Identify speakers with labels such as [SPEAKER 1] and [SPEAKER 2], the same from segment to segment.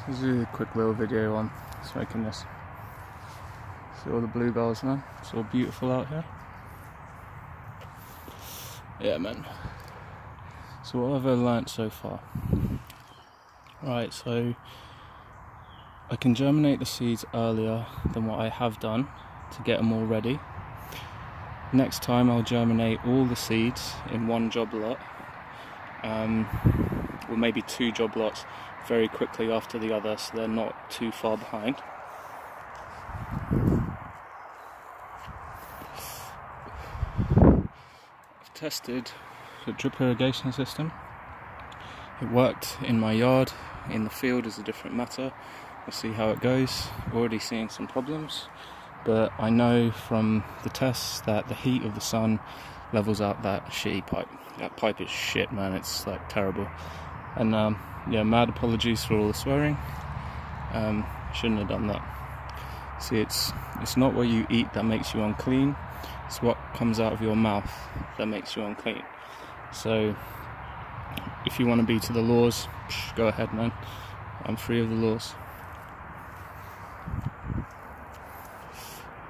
[SPEAKER 1] This is a quick little video on smoking this. See all the bluebells, man? It's all beautiful out here. Yeah, man. So what have I learnt so far? Right, so I can germinate the seeds earlier than what I have done to get them all ready. Next time I'll germinate all the seeds in one job lot, or maybe two job lots very quickly after the other, so they're not too far behind. I've tested the drip irrigation system. It worked in my yard. In the field is a different matter. We'll see how it goes. Already seeing some problems, but I know from the tests that the heat of the sun levels out that shitty pipe. That pipe is shit, man. It's like terrible. And yeah, mad apologies for all the swearing. Shouldn't have done that. See, it's not what you eat that makes you unclean. It's what comes out of your mouth that makes you unclean. So if you want to be to the laws, go ahead, man. I'm free of the laws.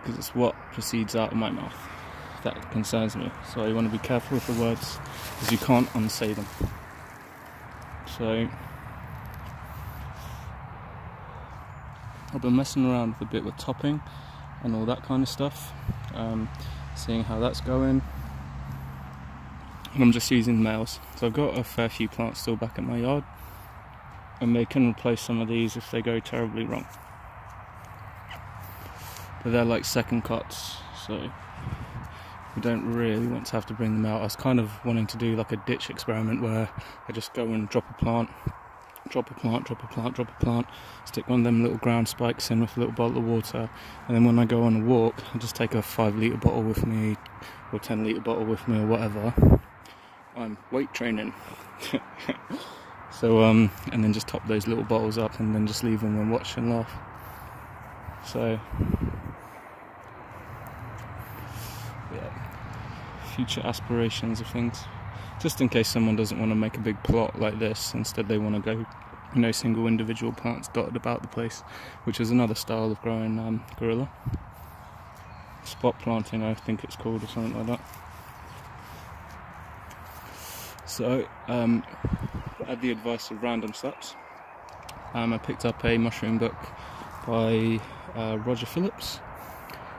[SPEAKER 1] Because it's what proceeds out of my mouth that concerns me. So you want to be careful with the words, because you can't unsay them. So I've been messing around a bit with topping and all that kind of stuff, seeing how that's going. And I'm just using males. So I've got a fair few plants still back in my yard, and they can replace some of these if they go terribly wrong. But they're like second cuts, so we don't really want to have to bring them out. I was kind of wanting to do like a ditch experiment where I just go and drop a plant, drop a plant, drop a plant, drop a plant, stick one of them little ground spikes in with a little bottle of water, and then when I go on a walk, I just take a 5-litre bottle with me, or 10-litre bottle with me, or whatever. I'm weight training. So and then just top those little bottles up and then just leave them and watch and laugh. So yeah, future aspirations of things, just in case someone doesn't want to make a big plot like this. Instead they want to go, you know, single individual plants dotted about the place, which is another style of growing gorilla. Spot planting, I think it's called, or something like that. So at the advice of random slaps, I picked up a mushroom book by Roger Phillips.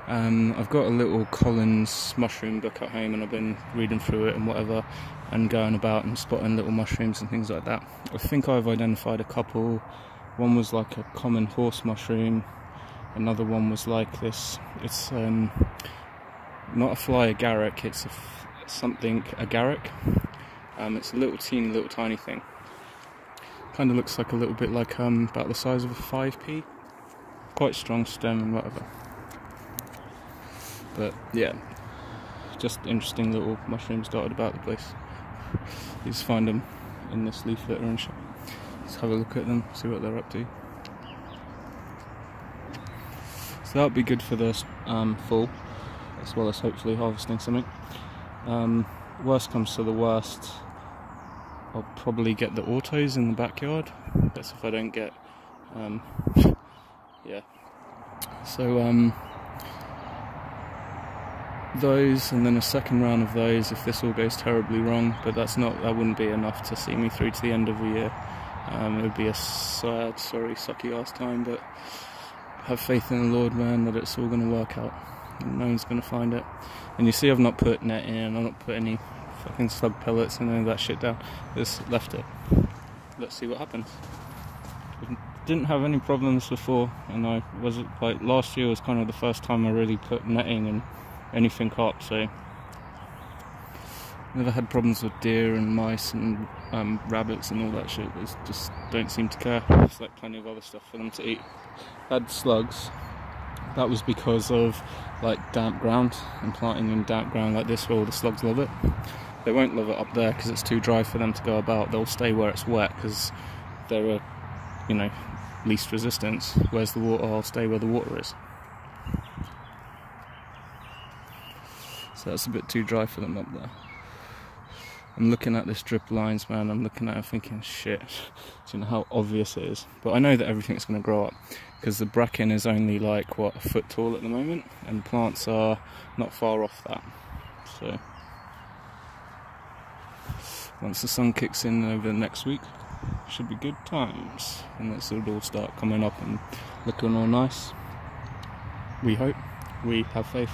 [SPEAKER 1] I've got a little Collins mushroom book at home, and I've been reading through it and whatever, and going about and spotting little mushrooms and things like that. I think I've identified a couple. One was like a common horse mushroom, another one was like this, it's not a fly agaric, it's something agaric. It's a little teeny, little tiny thing. Kind of looks like a little bit like about the size of a 5p. Quite strong stem and whatever. But yeah, just interesting little mushrooms dotted about the place. You just find them in this leaf litter and shit. Let's have a look at them, see what they're up to. So that'll be good for the fall, as well as hopefully harvesting something. Worst comes to the worst, I'll probably get the autos in the backyard. That's if I don't get, yeah. So those, and then a second round of those if this all goes terribly wrong. But that wouldn't be enough to see me through to the end of the year. It would be a sad, sorry, sucky ass time. But have faith in the Lord, man, that it's all going to work out. And no one's going to find it. And you see I've not put net in, I've not put any fucking slug pellets and any of that shit down. Just left it. Let's see what happens. Didn't have any problems before, and I was like, last year was kind of the first time I really put netting and anything up, so never had problems with deer and mice and rabbits and all that shit. They just don't seem to care. There's like plenty of other stuff for them to eat. Had slugs. That was because of like damp ground and planting in damp ground like this, where all the slugs love it. They won't love it up there because it's too dry for them to go about. They'll stay where it's wet because they're you know, least resistance, whereas the water will stay where the water is. So that's a bit too dry for them up there. I'm looking at this drip lines, man. I'm looking at it thinking, shit, do you know how obvious it is? But I know that everything's going to grow up, because the bracken is only like, what, a foot tall at the moment, and the plants are not far off that. So once the sun kicks in over the next week, should be good times, and this will all start coming up and looking all nice. We hope. We have faith.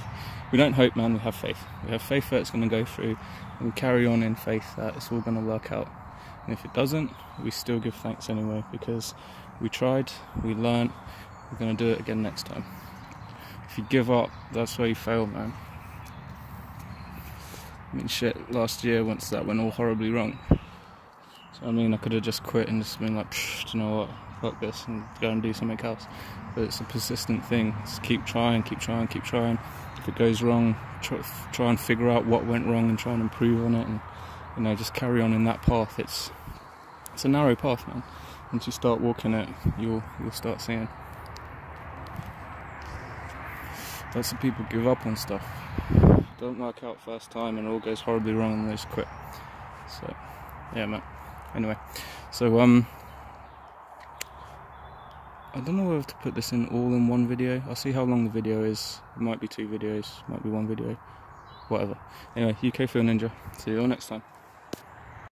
[SPEAKER 1] We don't hope, man, we have faith. We have faith that it's going to go through, and we carry on in faith that it's all going to work out. And if it doesn't, we still give thanks anyway, because we tried, we learned, we're going to do it again next time. If you give up, that's where you fail, man. I mean, shit, last year, once that went all horribly wrong. So, I mean, I could have just quit and just been like, do you know what, fuck this, and go and do something else. But it's a persistent thing. Just keep trying, keep trying, keep trying. If it goes wrong, try and figure out what went wrong and try and improve on it, and, you know, just carry on in that path. It's a narrow path, man. Once you start walking it, you'll start seeing. Lots of people give up on stuff. Don't work out first time and it all goes horribly wrong and they just quit. So, yeah, man. Anyway, so I don't know whether to put this in all in one video. I'll see how long the video is. It might be 2 videos, might be 1 video, whatever. Anyway, UKFN Ninja. See you all next time.